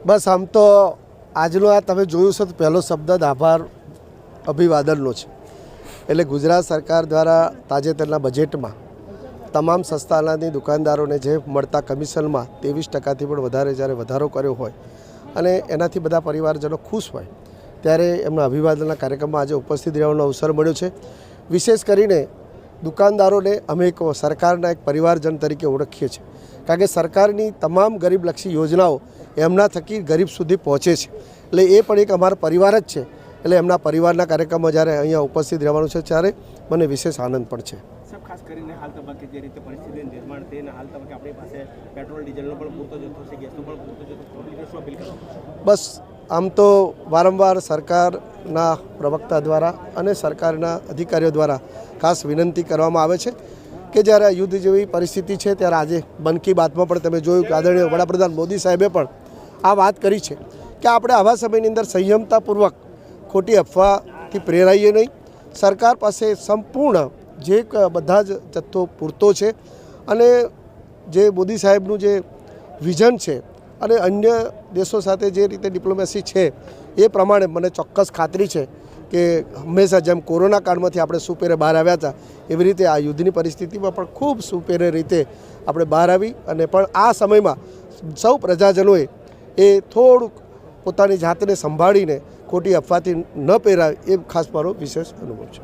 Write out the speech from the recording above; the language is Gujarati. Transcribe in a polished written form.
બસ આમ તો આજનો આ તમે જોયું છે તો પહેલો શબ્દ જ આભાર અભિવાદનનો છે. એટલે ગુજરાત સરકાર દ્વારા તાજેતરના બજેટમાં તમામ સસ્તા અનાજની દુકાનદારોને જે મળતા કમિશનમાં 23% પણ વધારે જ્યારે વધારો કર્યો હોય અને એનાથી બધા પરિવારજનો ખુશ હોય ત્યારે એમના અભિવાદનના કાર્યક્રમમાં આજે ઉપસ્થિત રહેવાનો અવસર મળ્યો છે. વિશેષ કરીને દુકાનદારોને અમે એક સરકારના એક પરિવારજન તરીકે ઓળખીએ છીએ, કારણ કે સરકારની તમામ ગરીબલક્ષી યોજનાઓ એમના થકી ગરીબ સુધી પહોંચે છે. એટલે એ પણ એક અમારો પરિવાર જ છે. એટલે એમના પરિવારના કાર્યક્રમમાં જ્યારે અહીંયા ઉપસ્થિત રહેવાનું છે ત્યારે મને વિશેષ આનંદ પણ છે. ખાસ કરીને હાલ તબક્કે જે રીતે પરિસ્થિતિનું નિર્માણ થઈ અને હાલ તબક્કે આપણી પાસે પેટ્રોલ ડીઝલનો પણ પૂરતો જથ્થો છે, ગેસનો પણ પૂરતો જથ્થો, શું અપીલ કરો? બસ આમ તો વારંવાર સરકારના પ્રવક્તા દ્વારા અને સરકારના અધિકારીઓ દ્વારા ખાસ વિનંતી કરવામાં આવે છે કે જ્યારે યુદ્ધ જેવી પરિસ્થિતિ છે ત્યારે આજે મન કી બાતમાં પણ તમે જોયું કે આદરણીય વડાપ્રધાન મોદી સાહેબે પણ આ વાત કરી છે કે આપણે આવા સમયની અંદર સંયમતાપૂર્વક ખોટી અફવાથી પ્રેરાઈએ નહીં. સરકાર પાસે સંપૂર્ણ જે બધા જ જથ્થો પૂરતો છે અને જે મોદી સાહેબનું જે વિઝન છે અને અન્ય દેશો સાથે જે રીતે ડિપ્લોમેસી છે એ પ્રમાણે મને ચોક્કસ ખાતરી છે કે હંમેશા જેમ કોરોના કાળમાંથી આપણે સુપેરે બહાર આવ્યા હતા એવી રીતે આ યુદ્ધની પરિસ્થિતિમાં પણ ખૂબ સુપેરે રીતે આપણે બહાર આવી અને પણ આ સમયમાં સૌ પ્રજાજનોએ એ થોડુંક પોતાની જાતને સંભાળીને ખોટી અફવાથી ન પહેરાય એ ખાસ મારો વિશેષ અનુભવ છે.